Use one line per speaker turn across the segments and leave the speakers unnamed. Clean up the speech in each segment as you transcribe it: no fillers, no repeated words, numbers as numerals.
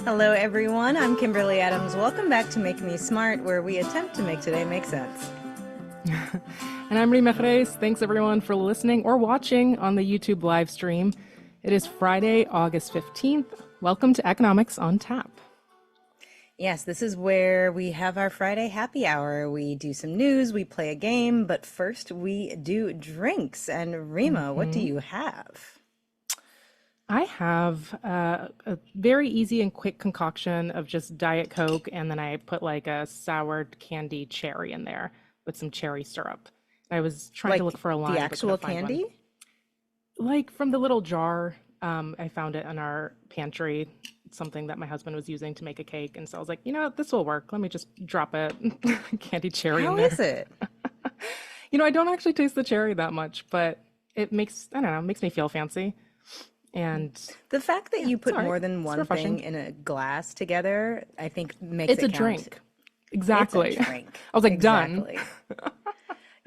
Hello, everyone. I'm Kimberly Adams. Welcome back to Make Me Smart, where we attempt to make today make sense.
And I'm Rima Jerez. Thanks everyone for listening or watching on the YouTube live stream. It is Friday, August 15th. Welcome to Economics on Tap.
Yes, this is where we have our Friday happy hour. We do some news, we play a game, but first we do drinks. And Rima, what do you have?
I have a very easy and quick concoction of just Diet Coke, and then I put like a sour candy cherry in there with some cherry syrup. I was trying to look for a line,
the
but
actual
couldn't find one.
candy?
Like from the little jar. I found it in our pantry, something that my husband was using to make a cake. And so I was like, you know, this will work. Let me just drop a candy cherry in
How
there.
is it?
I don't actually taste the cherry that much, but it makes, I don't know, makes me feel fancy. And
The fact that you put
all right.
more than
It's
one
refreshing.
thing in a glass together, I think makes
It's
it
a
count.
drink.
It's
Exactly.
a drink.
I was like, done.
Exactly.
What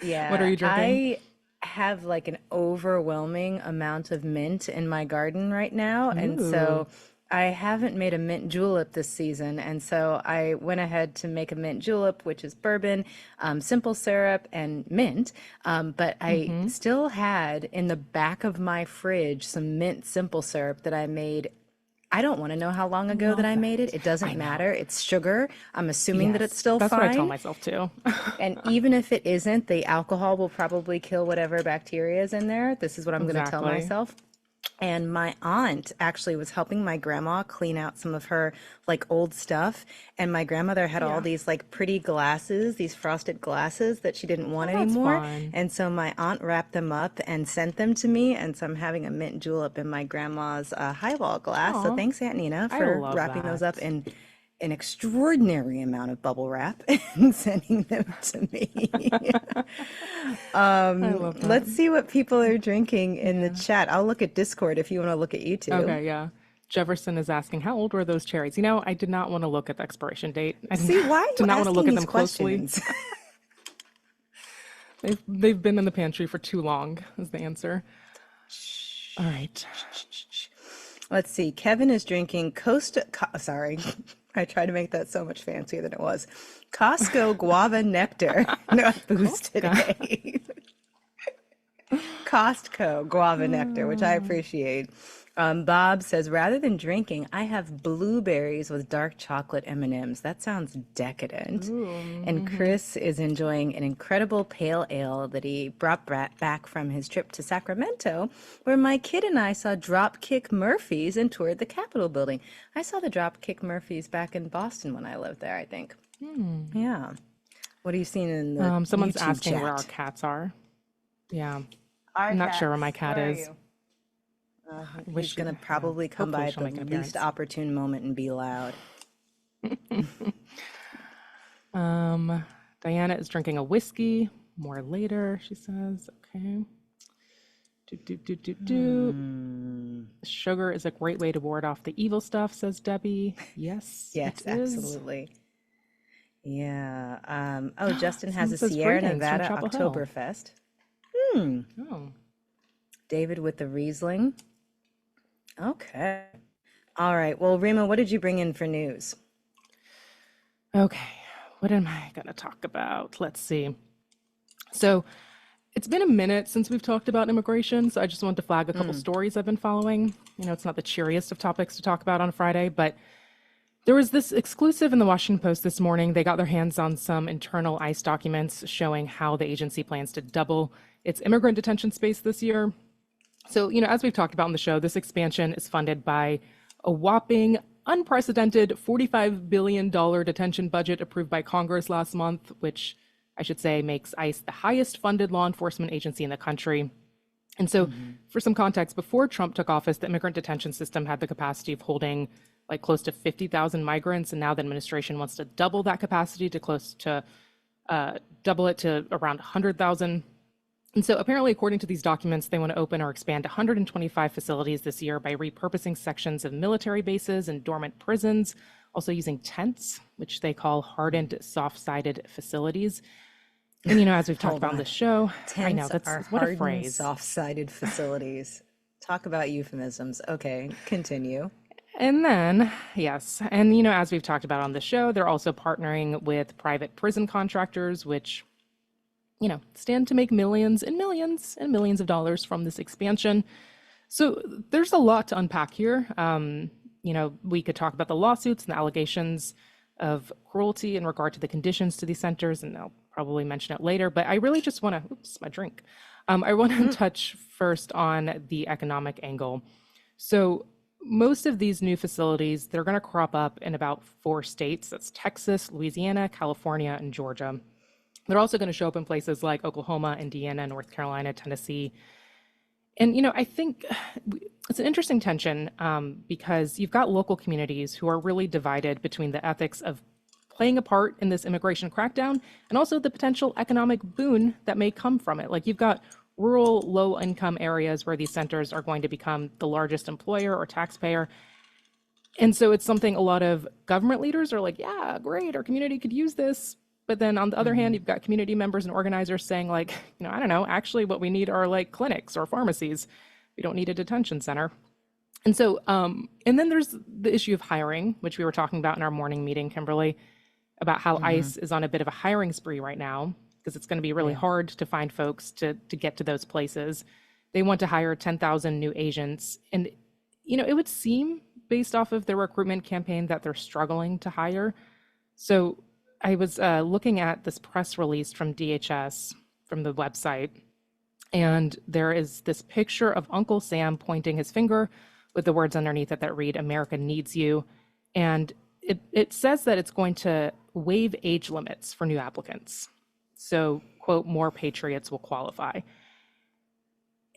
are
Yeah,
you drinking?
I have like an overwhelming amount of mint in my garden right now. And
Ooh.
so I haven't made a mint julep this season. And so I went ahead to make a mint julep, which is bourbon, simple syrup, and mint. But I still had in the back of my fridge some mint simple syrup that I made. I don't want to know how long ago that
Love
I made it.
that.
It
I
doesn't
know.
matter. It's sugar. I'm assuming that it's
Yes.
still
That's what I tell
fine.
myself too.
And even if it isn't, the alcohol will probably kill whatever bacteria is in there. This is what I'm going to tell
Exactly.
myself. And my aunt actually was helping my grandma clean out some of her like old stuff. And my grandmother had all
Yeah.
these like pretty glasses, these frosted glasses that she didn't want
Oh, that's
anymore.
fun.
And so my aunt wrapped them up and sent them to me. And so I'm having a mint julep in my grandma's highball glass. So
Aw,
thanks, Aunt Nina,
I
for
love
wrapping those up
that.
in an extraordinary amount of bubble wrap and sending them to me.
I love that.
Let's see what people are drinking in the
Yeah.
chat. I'll look at Discord if you want to look at YouTube.
Okay, yeah. Jefferson is asking, how old were those cherries? I did not want to look at the expiration date. I
See, why are
did
you
not want to look
asking
at
these
them closely.
questions?
They've been in the pantry for too long, is the answer. All right.
Let's see. Kevin is drinking sorry. I tried to make that so much fancier than it was. Costco guava nectar. No boost
Costco.
today. Costco guava nectar, which I appreciate. Bob says, rather than drinking, I have blueberries with dark chocolate M&Ms. That sounds decadent.
Ooh,
And Chris is enjoying an incredible pale ale that he brought back from his trip to Sacramento, where my kid and I saw Dropkick Murphys and toured the Capitol building. I saw the Dropkick Murphys back in Boston when I lived there, I think. Yeah. What are you seeing in the
someone's
YouTube
asking where our
chat?
cats are. Yeah,
Our
I'm not sure where my
cats,
cat
where are
is.
you?
Wish
He's
she,
gonna
yeah.
probably come by
Hopefully
at
she'll
the
make an
least
appearance.
opportune moment and be loud.
Diana is drinking a whiskey. More later, she says. Okay. Do, do, do, do, do. Sugar is a great way to ward off the evil stuff, says Debbie. Yes,
Yes,
it is.
absolutely. Yeah. Oh, Justin has
Someone
a
says
Sierra
greetings from
Nevada
Chapel Hill.
Oktoberfest.
Oh,
David with the Riesling. Okay. All right. Well, Rima, what did you bring in for news?
okay. What am I going to talk about? Let's see. So, it's been a minute since we've talked about immigration, so I just wanted to flag a couple stories I've been following. It's not the cheeriest of topics to talk about on Friday, but there was this exclusive in the Washington Post this morning. They got their hands on some internal ICE documents showing how the agency plans to double its immigrant detention space this year. So, as we've talked about on the show, this expansion is funded by a whopping unprecedented $45 billion detention budget approved by Congress last month, which I should say makes ICE the highest funded law enforcement agency in the country. And so, for some context, before Trump took office, the immigrant detention system had the capacity of holding like close to 50,000 migrants, and now the administration wants to double that capacity to double it to around 100,000. And so apparently, according to these documents, they want to open or expand 125 facilities this year by repurposing sections of military bases and dormant prisons, also using tents, which they call hardened, soft-sided facilities. And, as we've talked
Hold
about on
on.
this show, I know,
Tents are
what a
hardened,
phrase.
soft-sided facilities. Talk about euphemisms. Okay, continue.
And then, yes, and as we've talked about on the show, they're also partnering with private prison contractors, which, stand to make millions and millions and millions of dollars from this expansion. So there's a lot to unpack here. We could talk about the lawsuits and the allegations of cruelty in regard to the conditions to these centers, and I'll probably mention it later. But I really just want to, oops, my drink. I want to touch first on the economic angle. So most of these new facilities, they're going to crop up in about 4 states. That's Texas, Louisiana, California, and Georgia. They're also going to show up in places like Oklahoma, Indiana, North Carolina, Tennessee. And, I think it's an interesting tension because you've got local communities who are really divided between the ethics of playing a part in this immigration crackdown and also the potential economic boon that may come from it. Like you've got rural, low-income areas where these centers are going to become the largest employer or taxpayer. And so it's something a lot of government leaders are like, yeah, great, our community could use this. But then on the other hand, you've got community members and organizers saying like, I don't know, actually what we need are like clinics or pharmacies. We don't need a detention center. And so, and then there's the issue of hiring, which we were talking about in our morning meeting, Kimberly, about how ICE is on a bit of a hiring spree right now because it's going to be really hard to find folks to get to those places. They want to hire 10,000 new agents. And, it would seem based off of their recruitment campaign that they're struggling to hire. So I was looking at this press release from DHS, from the website, and there is this picture of Uncle Sam pointing his finger with the words underneath it that read, "America needs you." And it says that it's going to waive age limits for new applicants. So, quote, more patriots will qualify.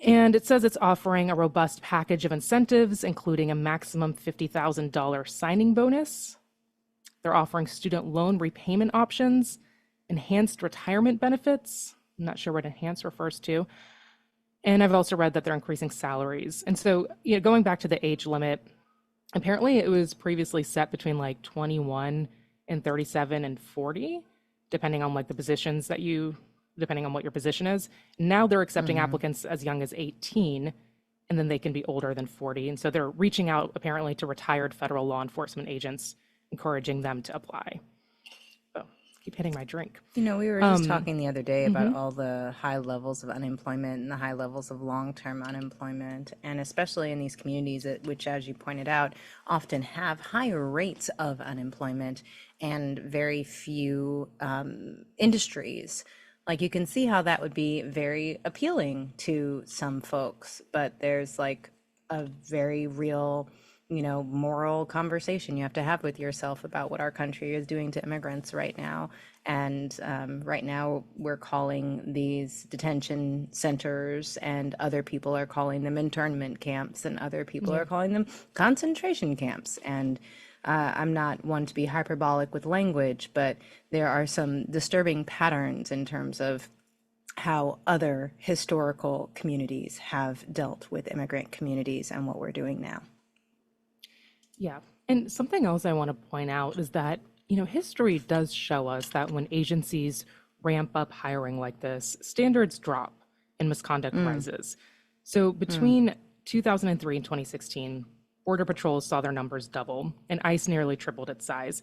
And it says it's offering a robust package of incentives, including a maximum $50,000 signing bonus. They're offering student loan repayment options, enhanced retirement benefits. I'm not sure what enhanced refers to. And I've also read that they're increasing salaries. And so, going back to the age limit, apparently it was previously set between like 21 and 37 and 40, depending on like the positions that depending on what your position is. Now they're accepting applicants as young as 18, and then they can be older than 40. And so they're reaching out apparently to retired federal law enforcement agents, encouraging them to apply. Oh, keep hitting my drink.
We were just talking the other day about all the high levels of unemployment and the high levels of long-term unemployment, and especially in these communities which, as you pointed out, often have higher rates of unemployment and very few industries. Like you can see how that would be very appealing to some folks, but there's like a very real moral conversation you have to have with yourself about what our country is doing to immigrants right now. And right now we're calling these detention centers, and other people are calling them internment camps, and other people are calling them concentration camps. And I'm not one to be hyperbolic with language, but there are some disturbing patterns in terms of how other historical communities have dealt with immigrant communities and what we're doing now.
Yeah. And something else I want to point out is that, history does show us that when agencies ramp up hiring like this, standards drop and misconduct rises. So between 2003 and 2016, Border Patrol saw their numbers double, and ICE nearly tripled its size.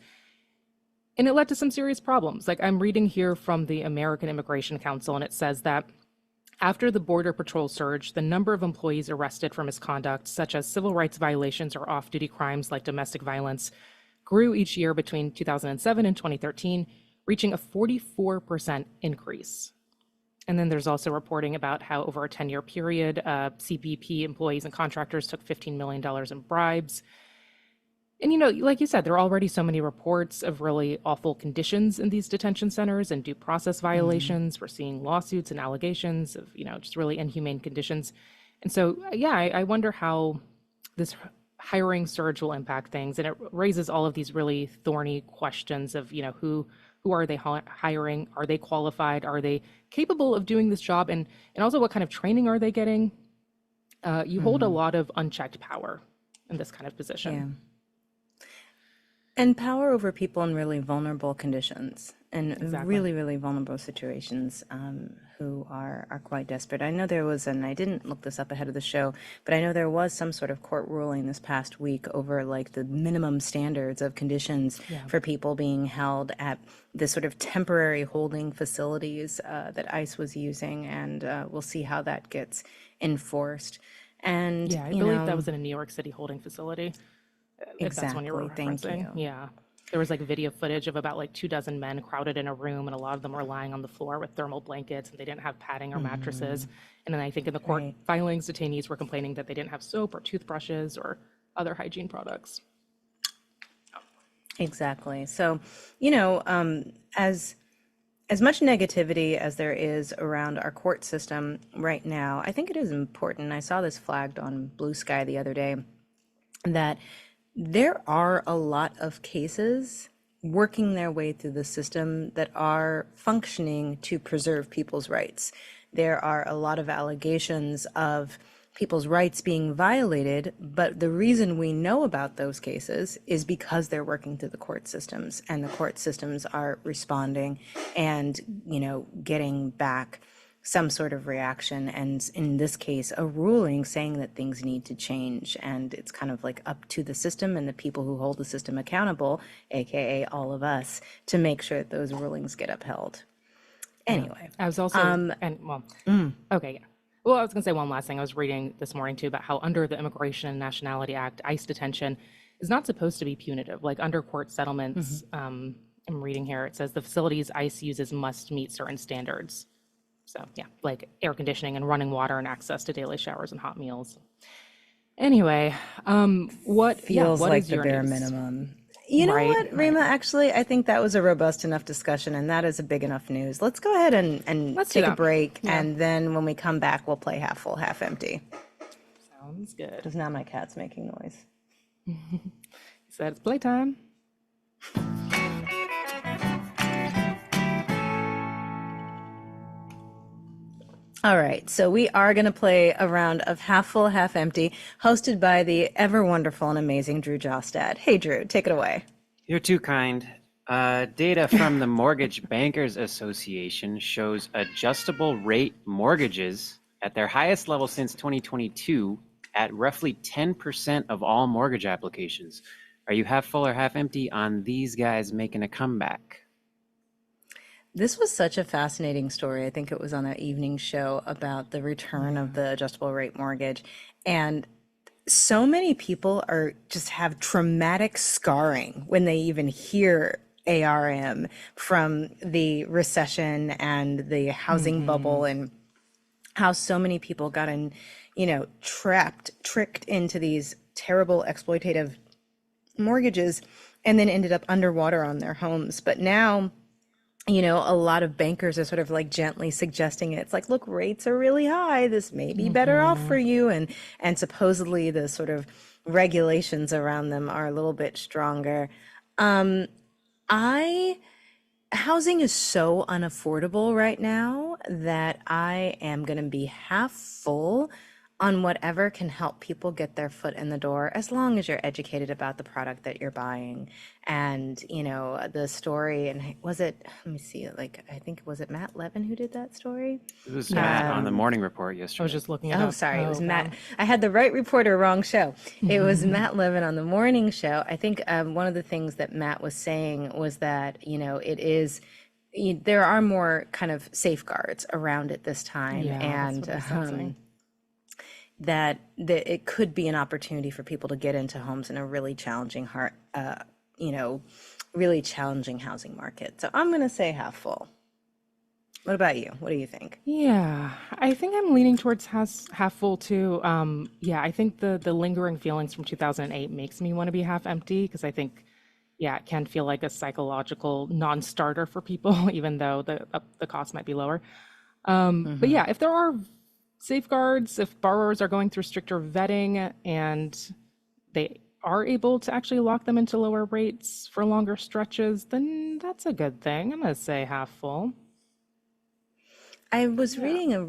And it led to some serious problems. Like I'm reading here from the American Immigration Council, and it says that after the Border Patrol surge, the number of employees arrested for misconduct, such as civil rights violations or off-duty crimes like domestic violence, grew each year between 2007 and 2013, reaching a 44% increase. And then there's also reporting about how over a 10-year period, CBP employees and contractors took $15 million in bribes. And, like you said, there are already so many reports of really awful conditions in these detention centers and due process violations. We're seeing lawsuits and allegations of, just really inhumane conditions. And so, I wonder how this hiring surge will impact things. And it raises all of these really thorny questions of, who are they hiring? Are they qualified? Are they capable of doing this job? And also what kind of training are they getting? You hold a lot of unchecked power in this kind of position.
And power over people in really vulnerable conditions and
Exactly.
really, really vulnerable situations, who are quite desperate. I know there was, and I didn't look this up ahead of the show, but I know there was some sort of court ruling this past week over like the minimum standards of conditions
Yeah.
for people being held at the sort of temporary holding facilities that ICE was using, and we'll see how that gets enforced. And,
Yeah, I believe that was in a New York City holding facility, if that's one you were
exactly, thank
referencing.
you.
Yeah. There was like video footage of about like 24 men crowded in a room, and a lot of them were lying on the floor with thermal blankets, and they didn't have padding or mattresses. And then I think in the court
Right.
filings, detainees were complaining that they didn't have soap or toothbrushes or other hygiene products.
Exactly. So, as much negativity as there is around our court system right now, I think it is important. I saw this flagged on Blue Sky the other day that there are a lot of cases working their way through the system that are functioning to preserve people's rights. There are a lot of allegations of people's rights being violated, but the reason we know about those cases is because they're working through the court systems, and the court systems are responding and, getting back some sort of reaction, and in this case a ruling saying that things need to change, and it's kind of like up to the system and the people who hold the system accountable, aka all of us, to make sure that those rulings get upheld.
Yeah.
Anyway,
I was also, and well, okay, yeah. Well, I was going to say one last thing. I was reading this morning too about how under the Immigration and Nationality Act, ICE detention is not supposed to be punitive. Like under court settlements, I'm reading here, it says the facilities ICE uses must meet certain standards. So yeah, like air conditioning and running water and access to daily showers and hot meals. Anyway,
feels
what
like
is
the
your
bare
news?
minimum. You know
Right,
what,
right.
Rima? Actually, I think that was a robust enough discussion, and that is a big enough news. Let's go ahead and
Let's do
take a
that.
break,
Yeah,
and then when we come back, we'll play half full, half empty.
sounds good.
Because now my cat's making noise.
He said it's playtime.
All right, so we are going to play a round of half full, half empty, hosted by the ever wonderful and amazing Drew Jostad. Hey, Drew, take it away.
You're too kind. Data from the Mortgage Bankers Association shows adjustable rate mortgages at their highest level since 2022 at roughly 10% of all mortgage applications. Are you half full or half empty on these guys making a comeback?
This was such a fascinating story. I think it was on that evening show about the return of the adjustable rate mortgage. And so many people are just have traumatic scarring when they even hear ARM from the recession and the housing bubble, and how so many people got in, trapped, tricked into these terrible exploitative mortgages and then ended up underwater on their homes. But now, a lot of bankers are sort of like gently suggesting it. It's like, look, rates are really high. This may be better off for you. And supposedly the sort of regulations around them are a little bit stronger. I Housing is so unaffordable right now that I am going to be half full on whatever can help people get their foot in the door, as long as you're educated about the product that you're buying. And, the story, and was it, let me see, like, I think, was it Matt Levin who did that story?
It was
Yeah,
Matt on the morning report
I was
yesterday.
just looking it
Oh,
up.
sorry, it was
Okay.
Matt. I had the right reporter, wrong show. It was Matt Levin on the morning show. I think one of the things that Matt was saying was that, there are more kind of safeguards around it this time,
Yeah, that's
and
what I'm sensing.
that it could be an opportunity for people to get into homes in a really challenging really challenging housing market. So I'm going to say half full. What about you? What do you think?
Yeah, I think I'm leaning towards half full too. Yeah, I think the lingering feelings from 2008 makes me want to be half empty because I think, yeah, it can feel like a psychological non-starter for people, even though the cost might be lower. But yeah, if there are safeguards, if borrowers are going through stricter vetting and they are able to actually lock them into lower rates for longer stretches, then that's a good thing. I'm gonna say half full.
I was
Yeah.
reading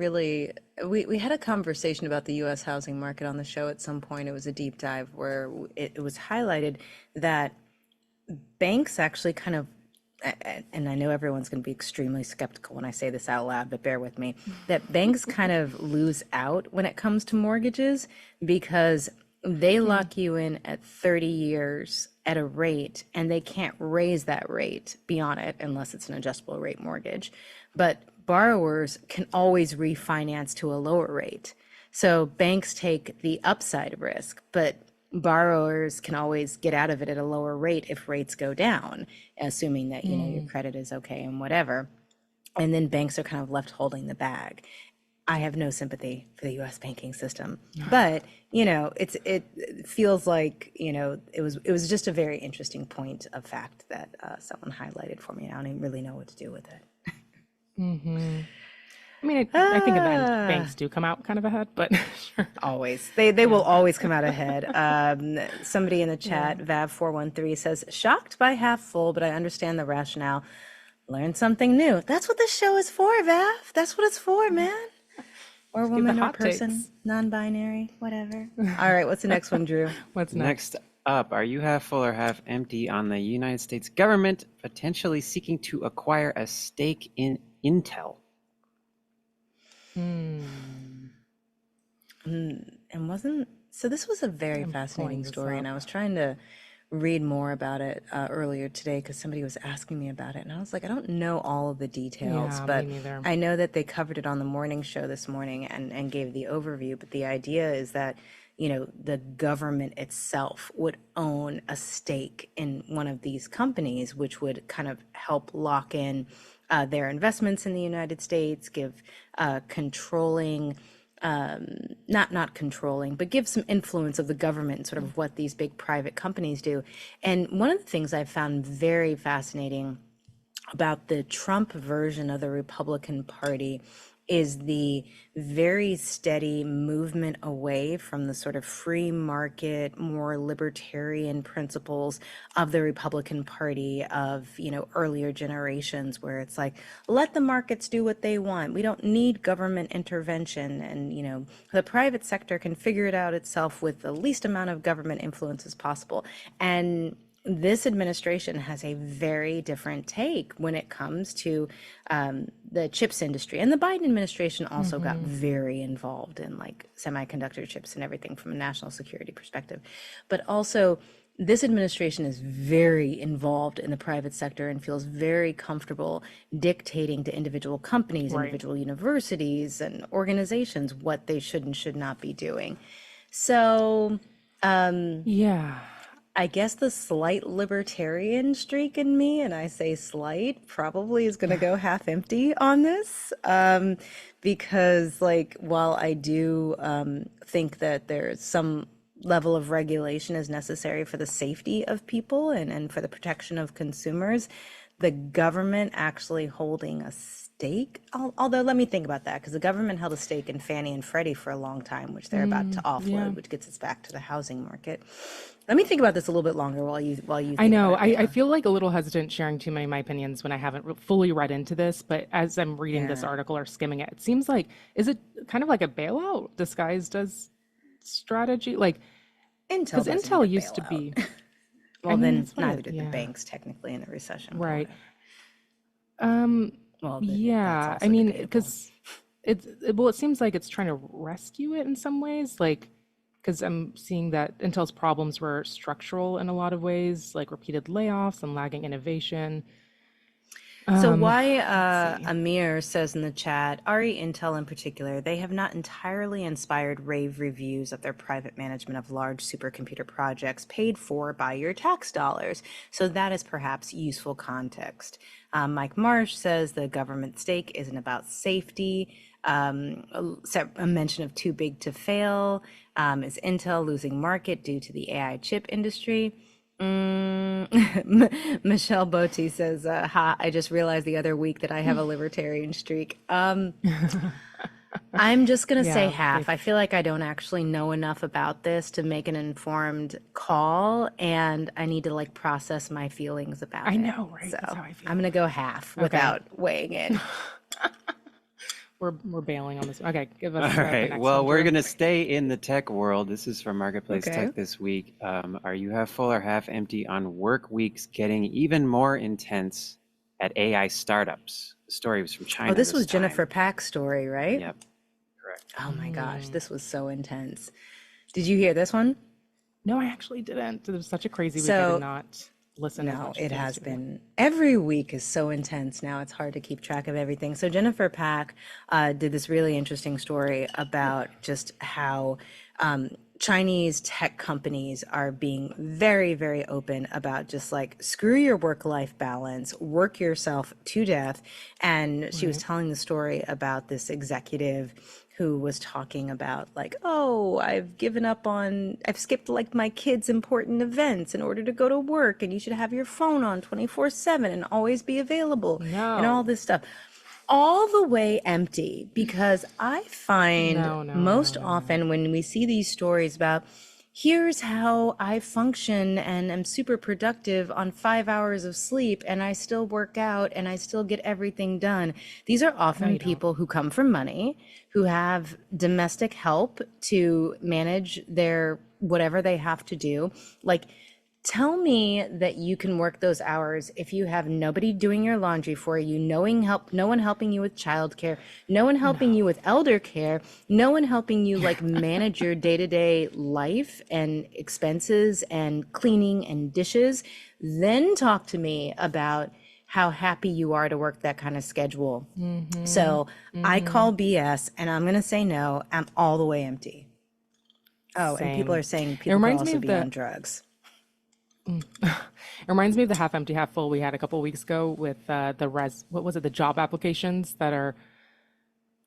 we had a conversation about the US housing market on the show at some point. It was a deep dive where it was highlighted that banks actually kind of, and I know everyone's going to be extremely skeptical when I say this out loud, but bear with me, that banks kind of lose out when it comes to mortgages because they lock you in at 30 years at a rate and they can't raise that rate beyond it unless it's an adjustable rate mortgage. But borrowers can always refinance to a lower rate. So banks take the upside risk, but borrowers can always get out of it at a lower rate if rates go down, assuming that, you know, your credit is okay and whatever. And then banks are kind of left holding the bag. I have no sympathy for the US banking system, but you know, it feels like, you know, it was just a very interesting point of fact that someone highlighted for me, and I don't even really know what to do with it.
I mean, I think in the end, banks do come out kind of ahead, but sure.
Always. They will always come out ahead. Somebody in the chat, Vav413, says, shocked by half full, but I understand the rationale. Learn something new. That's what this show is for, Vav. That's what it's for, man. Or
give the
woman or
hot
person,
takes.
non-binary, whatever. All right, what's the next one, Drew?
What's next?
Next up, are you half full or half empty on the United States government potentially seeking to acquire a stake in Intel?
So this was a very
I'm
fascinating
pulling this
story, and
up.
I was trying to read more about it earlier today because somebody was asking me about it, and I was like, I don't know all of the details,
Yeah, me
but
neither.
I know that they covered it on the morning show this morning and gave the overview. But the idea is that, you know, the government itself would own a stake in one of these companies, which would kind of help lock in their investments in the United States, give controlling, not controlling, but give some influence of the government and sort of what these big private companies do. And one of the things I found very fascinating about the Trump version of the Republican Party is the very steady movement away from the sort of free market, more libertarian principles of the Republican Party of, you know, earlier generations, where it's like, let the markets do what they want. We don't need government intervention. And, you know, the private sector can figure it out itself with the least amount of government influence as possible. And this administration has a very different take when it comes to the chips industry. And the Biden administration also got very involved in like semiconductor chips and everything from a national security perspective. But also, this administration is very involved in the private sector and feels very comfortable dictating to individual companies,
Right.
individual universities, and organizations what they should and should not be doing. So,
Yeah.
I guess the slight libertarian streak in me, and I say slight, probably is going to go half empty on this. Because, like, while I do think that there's some level of regulation is necessary for the safety of people and for the protection of consumers, the government actually holding a stake, although let me think about that, because the government held a stake in Fannie and Freddie for a long time, which they're about to offload,
yeah.
which gets us back to the housing market. Let me think about this a little bit longer while you
I
think
know.
about it.
I feel like a little hesitant sharing too many of my opinions when I haven't fully read into this, but as I'm reading this
Yeah.
article or skimming it, it seems like, is it kind of like a bailout disguised as strategy? Like,
Intel
because
doesn't
Intel
need a
used to
bailout.
be,
Well,
I mean,
then
that's what
neither did the
yeah,
banks technically in the recession.
right.
Well, that's
Yeah,
also
I mean,
debatable.
because well, it seems like it's trying to rescue it in some ways, like, because I'm seeing that Intel's problems were structural in a lot of ways, like repeated layoffs and lagging innovation.
So
Um,
why
let's see.
Amir says in the chat, RE Intel in particular, they have not entirely inspired rave reviews of their private management of large supercomputer projects paid for by your tax dollars. So that is perhaps useful context. Mike Marsh says the government stake isn't about safety. A mention of too big to fail. Is Intel losing market due to the AI chip industry? Michelle Botti says, ha, I just realized the other week that I have a libertarian streak. I'm just going to say
Yeah,
half. I feel like I don't actually know enough about this to make an informed call, and I need to like process my feelings about
I
it.
know, right?
So
That's how I feel.
I'm going to go half without weighing in.
we're bailing on this. Okay, give
All
us the
right.
next
Well,
one,
we're
Drew.
going to stay in the tech world. This is from Marketplace
Okay.
Tech this week. Are you half full or half empty on work weeks getting even more intense at AI startups? The story was from
Oh,
China
this
this
was
time.
Jennifer Pack's story, right?
Yep, correct.
Oh my gosh, this was so intense. Did you hear this one?
No, I actually didn't. It was such a crazy week. I did
So,
not listen as
no,
much as
it
I used
has
to.
been. Every week is so intense now. It's hard to keep track of everything. So Jennifer Pack did this really interesting story about just how Chinese tech companies are being very, very open about just like screw your work-life balance, work yourself to death. And she was
Right.
telling the story about this executive who was talking about like, oh, I've skipped like my kids' important events in order to go to work, and you should have your phone on 24/7 and always be available and all
No,
this stuff. All the way empty, because I find
no, no, no,
most
no.
often when we see these stories about here's how I function and am super productive on 5 hours of sleep and I still work out and I still get everything done. These are
No,
often
you don't.
people who come from money, who have domestic help to manage their whatever they have to do. Like, tell me that you can work those hours if you have nobody doing your laundry for you, no one helping you with childcare, no one helping
No.
you with elder care, no one helping you like manage your day-to-day life and expenses and cleaning and dishes. Then talk to me about how happy you are to work that kind of schedule.
Mm-hmm.
So I
Mm-hmm.
call BS and I'm going to say no. I'm all the way empty. Oh, and people
Same.
are saying
It
people could
reminds me
also
of
be
the
on drugs.
It reminds me of the half empty, half full we had a couple of weeks ago with what was it, the job applications that are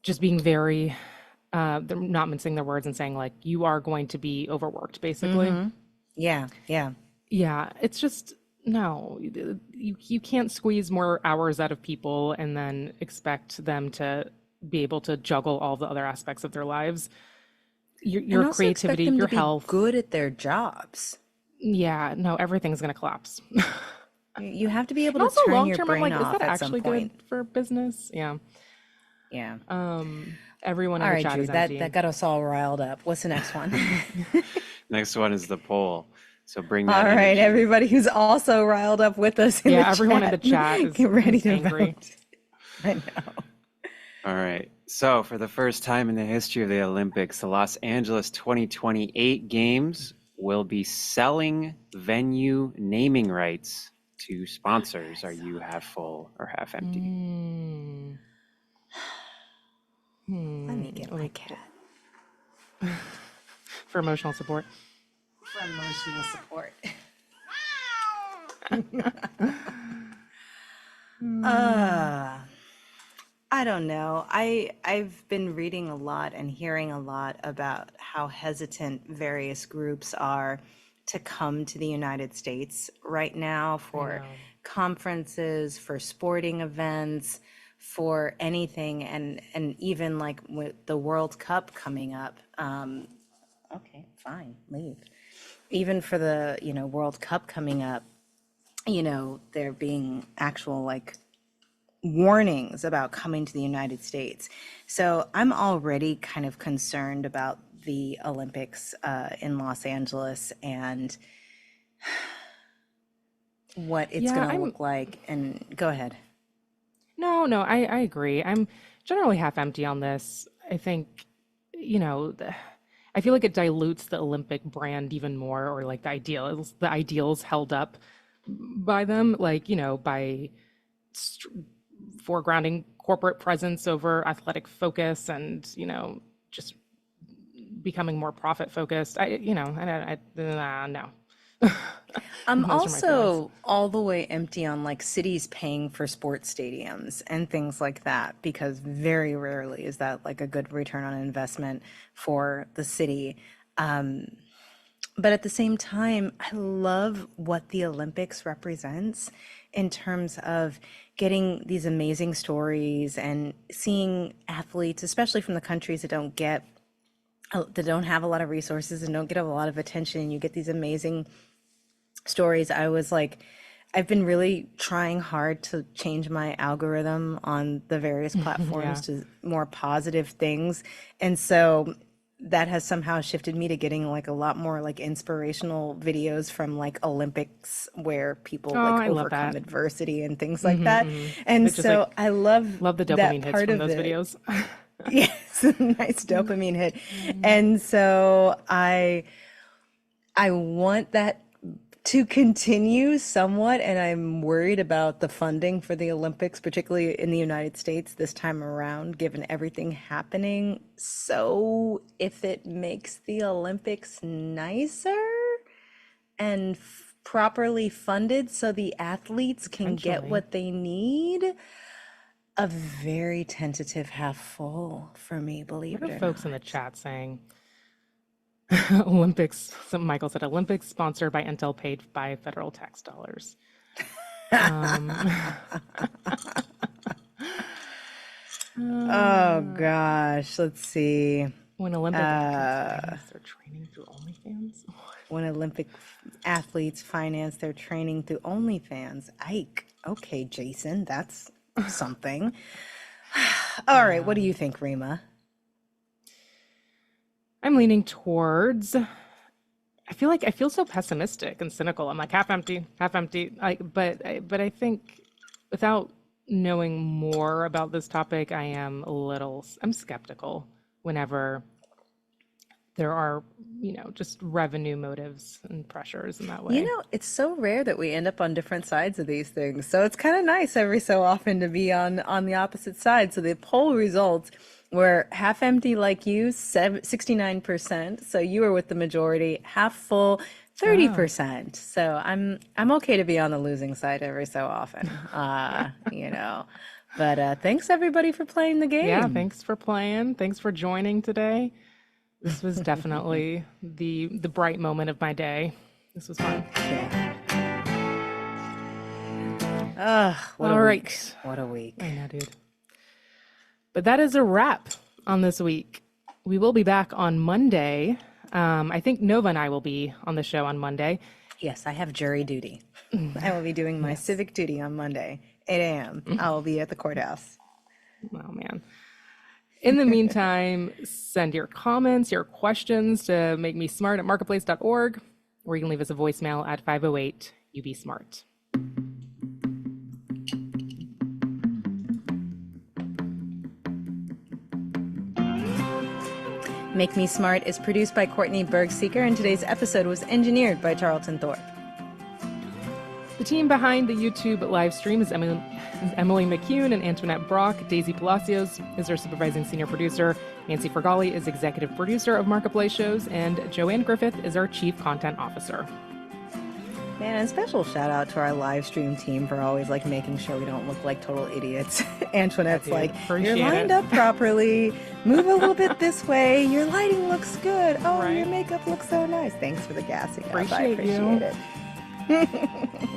just being very, they're not mincing their words and saying like, you are going to be overworked, basically.
Yeah, yeah.
Yeah, it's just, no, you can't squeeze more hours out of people and then expect them to be able to juggle all the other aspects of their lives.
And
Your
also expect
creativity,
them
your
to be
health.
good at their jobs.
Yeah, no, everything's going to collapse.
You have to be able
And
to
also
turn
long
your
term, I'm
brain
like, is that
off at some
actually good
point.
for business? Yeah.
Yeah.
Everyone in
All
the
right,
chat
Drew,
is
that
empty.
got us all riled up. What's the next one?
Next one is the poll. So bring
All
that
right,
energy.
everybody who's also riled up with us in the
Yeah, everyone in the
chat,
chat
get ready
is
to
angry.
vote. I know.
All right. So, for the first time in the history of the Olympics, the Los Angeles 2028 Games will be selling venue naming rights to sponsors. Are you half full or half empty?
Hmm.
Let me get
Let
my
me
cat
for emotional support.
for emotional support. Uh, I don't know. I've been reading a lot and hearing a lot about how hesitant various groups are to come to the United States right now
I
for
know.
conferences, for sporting events, for anything, and even like with the World Cup coming up. Okay, fine, leave. Even for the, World Cup coming up, there being actual like warnings about coming to the United States. So I'm already kind of concerned about the Olympics in Los Angeles and what it's
Yeah,
going to
I'm
look like. And go ahead.
no, I agree. I'm generally half empty on this. I think, you know, the, I feel like it dilutes the Olympic brand even more, or like the ideals held up by them, like, by foregrounding corporate presence over athletic focus and, just becoming more profit focused. No.
I'm
Those are my feelings.
also all the way empty on like cities paying for sports stadiums and things like that, because very rarely is that like a good return on investment for the city. But at the same time, I love what the Olympics represents in terms of getting these amazing stories and seeing athletes, especially from the countries that don't have a lot of resources and don't get a lot of attention. You get these amazing stories. I was like I've been really trying hard to change my algorithm on the various platforms
Yeah.
to more positive things. And so that has somehow shifted me to getting like a lot more like inspirational videos from like Olympics where people
Oh,
like
I love
overcome
that.
adversity and things like that. And
It just like
so I love
love the
that
dopamine hits
part
from
of
those
it.
videos.
Yes, nice dopamine hit. And so I want that to continue somewhat, and I'm worried about the funding for the Olympics, particularly in the United States this time around, given everything happening. So, if it makes the Olympics nicer and properly funded so the athletes can get
Potentially.
what they need, a very tentative half full for me, believe
What
it
are
or
folks in the
not.
chat saying? Olympics, some Michael said Olympics sponsored by Intel paid by federal tax dollars. Um,
Oh
uh,
gosh, let's see.
when Olympic athletes
Uh,
finance their training through OnlyFans.
when athletes finance their training through OnlyFans. Ike. Okay, Jason, that's something. All right, what do
Yeah.
you think, Rima?
I'm leaning towards. I feel so pessimistic and cynical. I'm like half empty, half empty. But I think without knowing more about this topic, I'm skeptical whenever there are, just revenue motives and pressures in that
You
way.
know, it's so rare that we end up on different sides of these things. So it's kind of nice every so often to be on the opposite side. So the poll results were half empty like you, 69%. So you were with the majority, half full,
Oh,
30%. So I'm okay to be on the losing side every so often. You know. But thanks everybody for playing the
yeah,
game.
thanks for playing. Thanks for joining today. This was definitely the bright moment of my day. This was fun.
Yeah. Ugh, what a
All
week.
right.
What a week.
I know, dude. But that is a wrap on this week. We will be back on Monday. I think Nova and I will be on the show on Monday.
Yes, I have jury duty. I will be doing my
Yes.
civic duty on Monday, 8 a.m. I will be at the courthouse.
Oh, man. In the meantime, send your comments, your questions to make me smart at marketplace.org, or you can leave us a voicemail at 508 UB Smart.
Make Me Smart is produced by Courtney Bergseeker, and today's episode was engineered by Tarleton Thorpe.
The team behind the YouTube live stream is Emily McCune and Antoinette Brock. Daisy Palacios is our supervising senior producer. Nancy Fergali is executive producer of Marketplace Shows, and Joanne Griffith is our chief content officer.
Man, and special shout out to our live stream team for always like making sure we don't look like total idiots. Antoinette's
dude,
like,
appreciate
you're lined
it."
up properly. Move a little bit this way. Your lighting looks good. Oh,
Right.
your makeup looks so nice. Thanks for the gassing up. I
Appreciate you.
appreciate it.